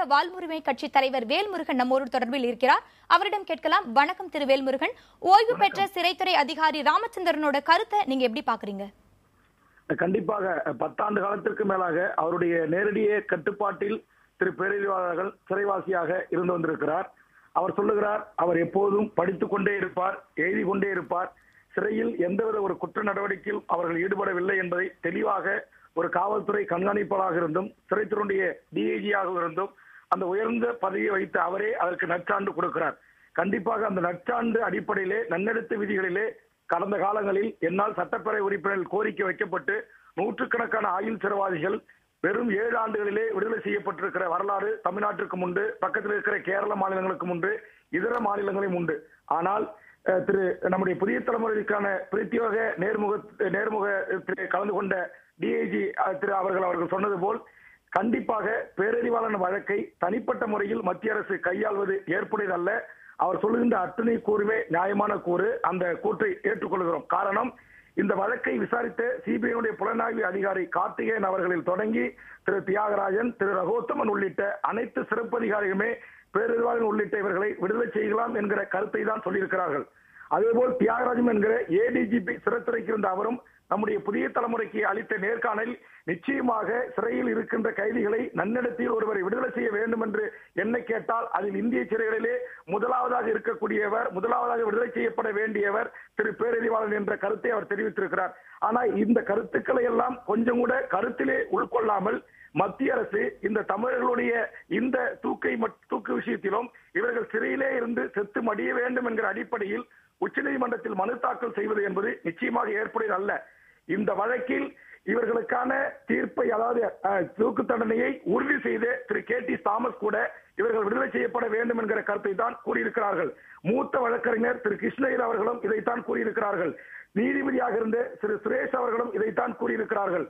தமிழக வாழ்வுரிமை கட்சி தலைவர் வேல்முருகன் நம்மோடு தொடர்பில் இருக்கிறார். அவரிடம் கேட்கலாம். வணக்கம் திரு வேல்முருகன். ஓய்வு பெற்ற சிறைத்துறை அதிகாரி ராமச்சந்திரனோட கருத்தை நீங்க எப்படி பாக்குறீங்க? கண்டிப்பாக 10 ஆண்டு காலத்திற்கு மேலாக அவருடைய நேரடிய கட்டுப்பாட்டில் திரு பேரறிவாளர்கள் சிறைவாசியாக இருந்து வந்திருக்கிறார். அவர் சொல்லுகிறார், அவர் எப்போதும் படித்துக் கொண்டே இருப்பார், எழுதி கொண்டே இருப்பார். சிறையில் எந்தவித ஒரு குற்ற நடவடிக்கையில் அவர்கள் ஈடுபடவில்லை என்பதை தெளிவாக ஒரு காவல்துறை கண்காணிப்பாளராக இருந்தும் சிறைத்துறையுடைய டிஐஜியாக இருந்தும் அந்த உயர்ந்த பதவியை வைத்து அவரே அதற்கு நற்சான்று கொடுக்கிறார். கண்டிப்பாக அந்த நற்சான்று அடிப்படையிலே நன்னெடுத்த விதிகளிலே கடந்த காலங்களில் என்னால் சட்டப்பேரவை உறுப்பினர்கள் கோரிக்கை வைக்கப்பட்டு நூற்றுக்கணக்கான ஆயுள் சிறைவாதிகள் வெறும் 7 ஆண்டுகளிலே விடுதலை செய்யப்பட்டிருக்கிற வரலாறு தமிழ்நாட்டிற்கும் உண்டு, பக்கத்தில் இருக்கிற கேரள மாநிலங்களுக்கும் உண்டு, இதர மாநிலங்களும் உண்டு. ஆனால் நம்முடைய புதிய தலைமுறைக்கான பிரத்யோக நேர்முக கலந்து கொண்ட டிஐஜி அவர்கள் சொன்னது போல் கண்டிப்பாக பேரறிவாளன் வழக்கை தனிப்பட்ட முறையில் மத்திய அரசு கையாள்வது ஏற்புடையதல்ல. அவர் சொல்லுகின்ற அத்தனை கூறுமே நியாயமான கூறு. அந்த கூற்றை ஏற்றுக்கொள்கிறோம். காரணம், இந்த வழக்கை விசாரித்த சிபிஐ புலனாய்வு அதிகாரி கார்த்திகேயன் அவர்களில் தொடங்கி திரு தியாகராஜன், திரு ரகோத்தமன் உள்ளிட்ட அனைத்து சிறப்பு அதிகாரிகளுமே பேரறிவாளன் உள்ளிட்ட இவர்களை விடுதலை செய்யலாம் என்கிற கருத்தை தான் சொல்லியிருக்கிறார்கள். அதேபோல் தியாகராஜன் என்கிற ஏடிஜிபி சிறைத்துறைக்கு இருந்த அவரும் நம்முடைய புதிய தலைமுறைக்கு அளித்த நேர்காணலில் நிச்சயமாக சிறையில் இருக்கின்ற கைதிகளை நன்னடத்தில் ஒருவரை விடுதலை செய்ய வேண்டும் என்று என்னை கேட்டால் அதில் இந்திய சிறைகளிலே முதலாவதாக இருக்கக்கூடியவர், முதலாவதாக விடுதலை செய்யப்பட வேண்டியவர் திரு பேரறிவாளன் என்ற கருத்தை அவர் தெரிவித்திருக்கிறார். ஆனால் இந்த கருத்துக்களை எல்லாம் கொஞ்சம் கூட கருத்திலே உள்கொள்ளாமல் மத்திய அரசு இந்த தமிழர்களுடைய இந்த தூக்கு விஷயத்திலும் இவர்கள் சிறையிலே இருந்து செத்து மடிய வேண்டும் என்கிற அடிப்படையில் உச்சநீதிமன்றத்தில் மனு தாக்கல் செய்வது என்பது நிச்சயமாக ஏற்புடையது அல்ல. இந்த வழக்கில் இவர்களுக்கான தீர்ப்பை, அதாவது தூக்கு தண்டனையை உறுதி செய்த திரு KT தாமஸ் கூட இவர்கள் விடுதலை செய்யப்பட வேண்டும் என்கிற கருத்தை தான் கூறியிருக்கிறார்கள். மூத்த வழக்கறிஞர் திரு கிருஷ்ணகிரி அவர்களும் இதைத்தான் கூறியிருக்கிறார்கள். நீதிபதியாக இருந்த திரு சுரேஷ் அவர்களும் இதைத்தான் கூறியிருக்கிறார்கள்.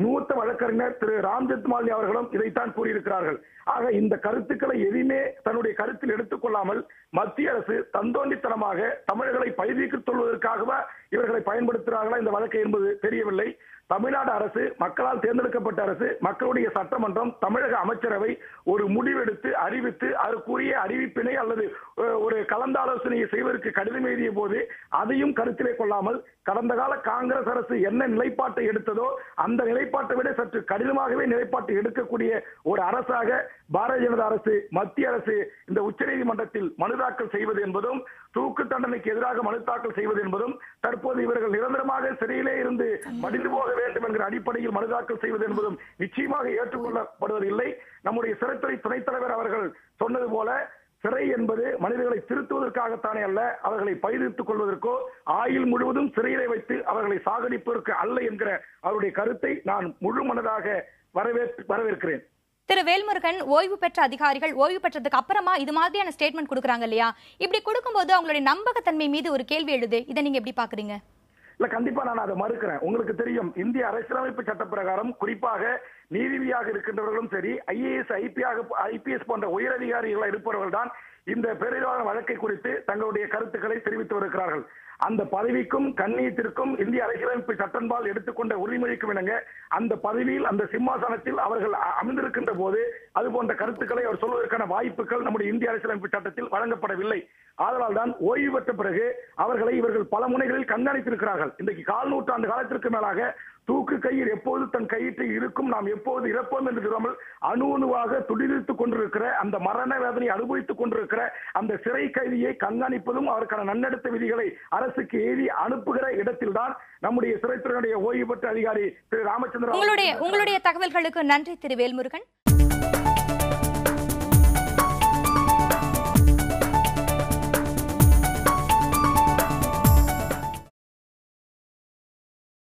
மூத்த வழக்கறிஞர் திரு ராம்ஜெத்மாலி அவர்களும் இதைத்தான் கூறியிருக்கிறார்கள். ஆக இந்த கருத்துக்களை எதுவுமே தன்னுடைய கருத்தில் எடுத்துக் கொள்ளாமல் மத்திய அரசு தந்தோண்டித்தனமாக தமிழர்களை பழிதீர்க்க சொல்வதற்காகவா இவர்களை பயன்படுத்துகிறார்களா இந்த வழக்கை என்பது தெரியவில்லை. தமிழ்நாடு அரசு மக்களால் தேர்ந்தெடுக்கப்பட்ட அரசு, மக்களுடைய சட்டமன்றம், தமிழக அமைச்சரவை ஒரு முடிவெடுத்து அறிவித்து அதற்குரிய அறிவிப்பினை அல்லது ஒரு கலந்தாலோசனையை செய்வதற்கு கடிதம் எழுதிய போது அதையும் கருத்திலே கொள்ளாமல் கடந்த கால காங்கிரஸ் அரசு என்ன நிலைப்பாட்டை எடுத்ததோ அந்த நிலைப்பாட்டை விட சற்று கடினமாகவே நிலைப்பாட்டை எடுக்கக்கூடிய ஒரு அரசாக பாரதிய ஜனதா அரசு, மத்திய அரசு இந்த உச்சநீதிமன்றத்தில் மனு தாக்கல் செய்வது என்பதும், தூக்கு தண்டனைக்கு எதிராக மனு தாக்கல் செய்வது என்பதும், தற்போது இவர்கள் நிரந்தரமாக சிறையிலே இருந்து மடிந்து போக வேண்டும் என்கிற அடிப்படையில் மனு தாக்கல் செய்வது என்பதும் நிச்சயமாக ஏற்றுக்கொள்ளப்படுவதில்லை. நம்முடைய சிறைத்துறை துணைத் தலைவர் அவர்கள் சொன்னது போல சிறை என்பது மனிதர்களை திருத்துவதற்காகத்தானே அல்ல, அவர்களை பயிர்த்துக் கொள்வதற்கோ ஆயுள் முழுவதும் சிறையிலே வைத்து அவர்களை சாகடிப்பதற்கு அல்ல என்கிற அவருடைய கருத்தை நான் முழு மனதாக வரவேற்கிறேன். திரு வேல்முருகன், ஓய்வு பெற்ற அதிகாரிகள் ஓய்வு பெற்றதுக்கு அப்புறமா இது மாதிரியான ஸ்டேட்மெண்ட் கொடுக்குறாங்க இல்லையா? இப்படி கொடுக்கும்போது அவங்களுடைய நம்பகத்தன்மை மீது ஒரு கேள்வி எழுது. இதை நீங்க எப்படி பாக்குறீங்க? இல்ல, கண்டிப்பா நான் அதை மறுக்கிறேன். உங்களுக்கு தெரியும், இந்திய அரசியலமைப்பு சட்ட பிரகாரம் குறிப்பாக நீதிபதியாக இருக்கின்றவர்களும் சரி, IAS IPS போன்ற உயரதிகாரிகளாக இருப்பவர்கள் தான் இந்த பேரறிவாளன் வழக்கை குறித்து தங்களுடைய கருத்துக்களை தெரிவித்து வருகிறார்கள். அந்த பதவிக்கும் கண்ணியத்திற்கும் இந்திய அரசியலமைப்பு சட்டன்பால் எடுத்துக்கொண்ட உறுதிமொழிக்கும் இணங்க அந்த பதவியில், அந்த சிம்மாசனத்தில் அவர்கள் அமர்ந்திருக்கின்ற போது அது போன்ற கருத்துக்களை அவர் சொல்வதற்கான வாய்ப்புகள் நம்முடைய இந்திய அரசியலமைப்பு சட்டத்தில் வழங்கப்படவில்லை. ஆதலால் தான் ஓய்வு பெற்ற பிறகு அவர்களை இவர்கள் பல முனைகளில் கண்காணித்திருக்கிறார்கள். இன்றைக்கு 1/4 நூற்றாண்டு காலத்திற்கு மேலாக தூக்கு கையில் எப்போது தன் கையிற்றில் இருக்கும், நாம் எப்போது இறப்போம் என்று சொல்லாமல் அணுவாக துடிதுடித்துக் கொண்டிருக்கிற, அந்த மரண வேதனை அனுபவித்துக் கொண்டிருக்கிற அந்த சிறை கைதியை கண்காணிப்பதும் அவருக்கான நன்னடத்த விதிகளை அரசுக்கு எழுதி அனுப்புகிற இடத்தில்தான் நம்முடைய சிறைத்துறையினுடைய ஓய்வு பெற்ற அதிகாரி திரு ராமச்சந்திரன். உங்களுடைய தகவல்களுக்கு நன்றி திரு வேல்முருகன்.